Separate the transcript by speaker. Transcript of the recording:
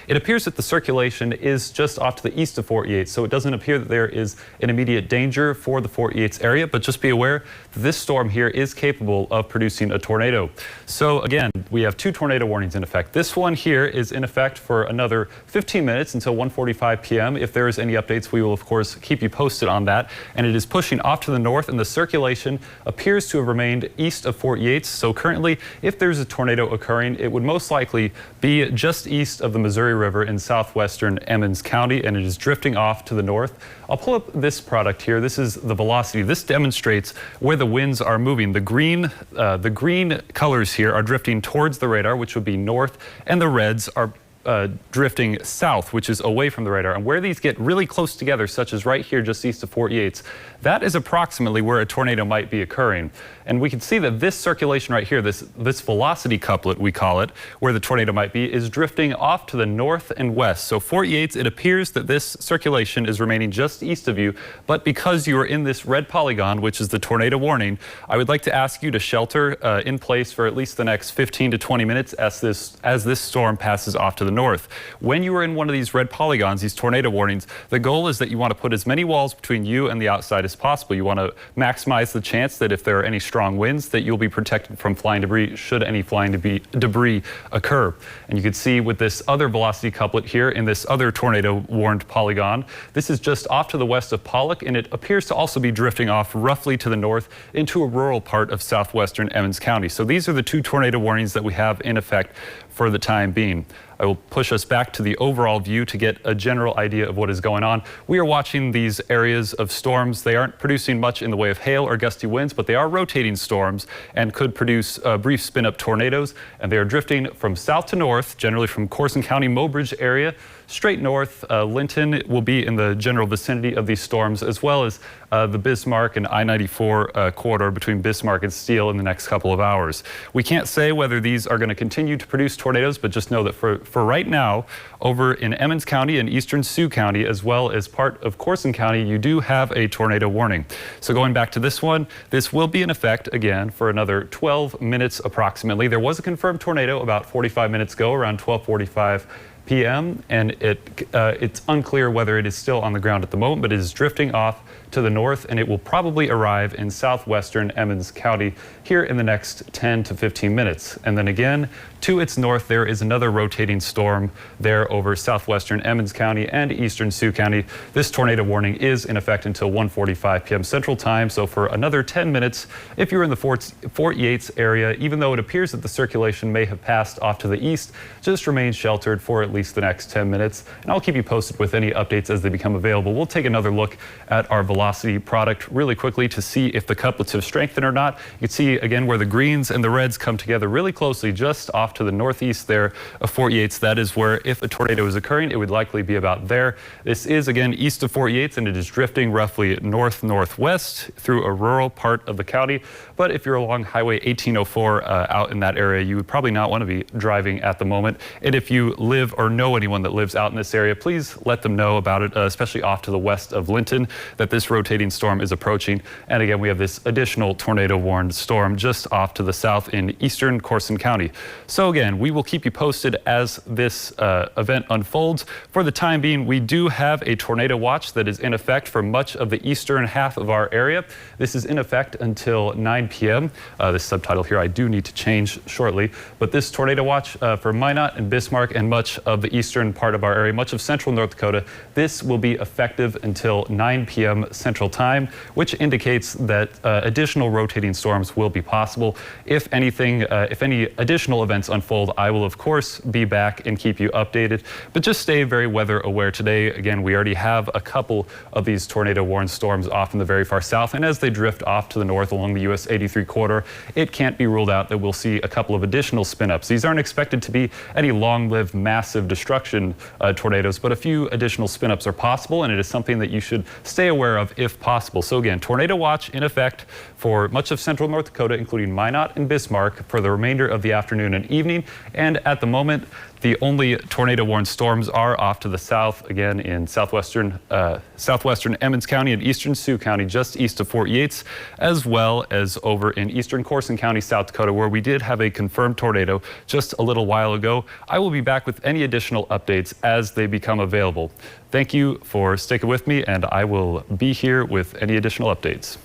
Speaker 1: It appears that the circulation is just off to the east of Fort Yates, so it doesn't appear that there is an immediate danger for the Fort Yates area, but just be aware that this storm here is capable of producing a tornado. So again, we have two tornado warnings in effect. This one here is in effect for another 15 minutes until 1:45 p.m. If there is any updates, we will of course keep you posted on that. And it is pushing off to the north, and the circulation appears to have remained east of Fort Yates. So currently, if there's a tornado occurring, it would most likely be just east of the Missouri River in southwestern Emmons County, and it is drifting off to the north. I'll pull up this product here. This is the velocity. This demonstrates where the winds are moving. The green colors here are drifting towards the radar, which would be north, and the reds are drifting south, which is away from the radar. And where these get really close together, such as right here just east of Fort Yates, that is approximately where a tornado might be occurring. And we can see that this circulation right here, this velocity couplet, we call it, where the tornado might be, is drifting off to the north and west. So Fort Yates, it appears that this circulation is remaining just east of you, but because you are in this red polygon, which is the tornado warning, I would like to ask you to shelter in place for at least the next 15 to 20 minutes as this storm passes off to the north. When you are in one of these red polygons, these tornado warnings, the goal is that you want to put as many walls between you and the outside as possible. You want to maximize the chance that if there are any strong winds, that you'll be protected from flying debris should any flying debris occur. And you can see with this other velocity couplet here in this other tornado warned polygon, this is just off to the west of Pollock, and it appears to also be drifting off roughly to the north into a rural part of southwestern Emmons County. So these are the two tornado warnings that we have in effect for the time being. I will push us back to the overall view to get a general idea of what is going on. We are watching these areas of storms. They aren't producing much in the way of hail or gusty winds, but they are rotating storms and could produce brief spin-up tornadoes. And they are drifting from south to north, generally from Corson County, Mobridge area, straight north. Linton will be in the general vicinity of these storms, as well as the Bismarck and I-94 corridor between Bismarck and Steele in the next couple of hours. We can't say whether these are going to continue to produce tornadoes, but just know that for right now, over in Emmons County and eastern Sioux County, as well as part of Corson County, you do have a tornado warning. So going back to this one, this will be in effect again for another 12 minutes approximately. There was a confirmed tornado about 45 minutes ago, around 12:45 p.m. and it's unclear whether it is still on the ground at the moment, but it is drifting off to the north, and it will probably arrive in southwestern Emmons County here in the next 10 to 15 minutes. And then again, to its north, there is another rotating storm there over southwestern Emmons County and eastern Sioux County. This tornado warning is in effect until 1:45 p.m. Central Time, so for another 10 minutes, if you're in the Fort Yates area, even though it appears that the circulation may have passed off to the east, just remain sheltered for at least the next 10 minutes. And I'll keep you posted with any updates as they become available. We'll take another look at our velocity product really quickly to see if the couplets have strengthened or not. You can see again where the greens and the reds come together really closely just off to the northeast there of Fort Yates. That is where, if a tornado is occurring, it would likely be about there. This is again east of Fort Yates, and it is drifting roughly north-northwest through a rural part of the county. But if you're along Highway 1804 out in that area, you would probably not want to be driving at the moment. And if you live or know anyone that lives out in this area, please let them know about it, especially off to the west of Linton, that this rotating storm is approaching. And again, we have this additional tornado warned storm just off to the south in eastern Corson County. So again, we will keep you posted as this event unfolds. For the time being, we do have a tornado watch that is in effect for much of the eastern half of our area. This is in effect until 9 p.m. This subtitle here I do need to change shortly, but this tornado watch for Minot and Bismarck and much of the eastern part of our area, much of central North Dakota, this will be effective until 9 p.m. Central Time, which indicates that additional rotating storms will be possible. If anything, if any additional events unfold, I will of course be back and keep you updated, but just stay very weather aware today. Again, we already have a couple of these tornado warned storms off in the very far south, and as they drift off to the north along the US 83 corridor, it can't be ruled out that we'll see a couple of additional spin-ups. These aren't expected to be any long-lived massive destruction tornadoes, but a few additional spin-ups are possible, and it is something that you should stay aware of if possible. So again, tornado watch in effect for much of central North Dakota, including Minot and Bismarck, for the remainder of the afternoon and evening. And at the moment, The only tornado-warned storms are off to the south, again in southwestern Emmons County and eastern Sioux County, just east of Fort Yates, as well as over in eastern Corson County, South Dakota, where we did have a confirmed tornado just a little while ago. I will be back with any additional updates as they become available. Thank you for sticking with me, and I will be here with any additional updates.